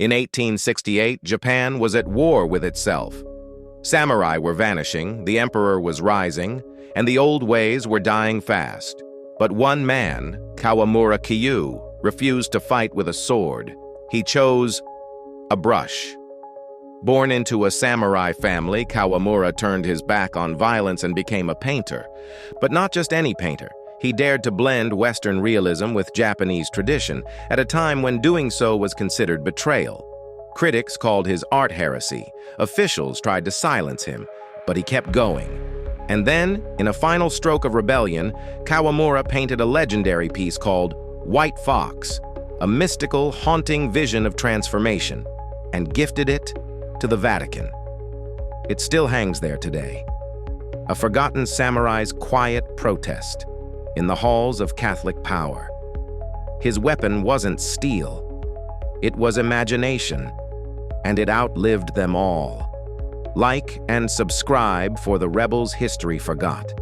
In 1868, Japan was at war with itself. Samurai were vanishing, the emperor was rising, and the old ways were dying fast. But one man, Kawamura Kiyoo, refused to fight with a sword. He chose a brush. Born into a samurai family, Kawamura turned his back on violence and became a painter. But not just any painter. He dared to blend Western realism with Japanese tradition at a time when doing so was considered betrayal. Critics called his art heresy. Officials tried to silence him, but he kept going. And then, in a final stroke of rebellion, Kawamura painted a legendary piece called White Fox, a mystical, haunting vision of transformation, and gifted it to the Vatican. It still hangs there today, a forgotten samurai's quiet protest in the halls of Catholic power. His weapon wasn't steel, it was imagination, and it outlived them all. Like and subscribe for The Rebels History Forgot.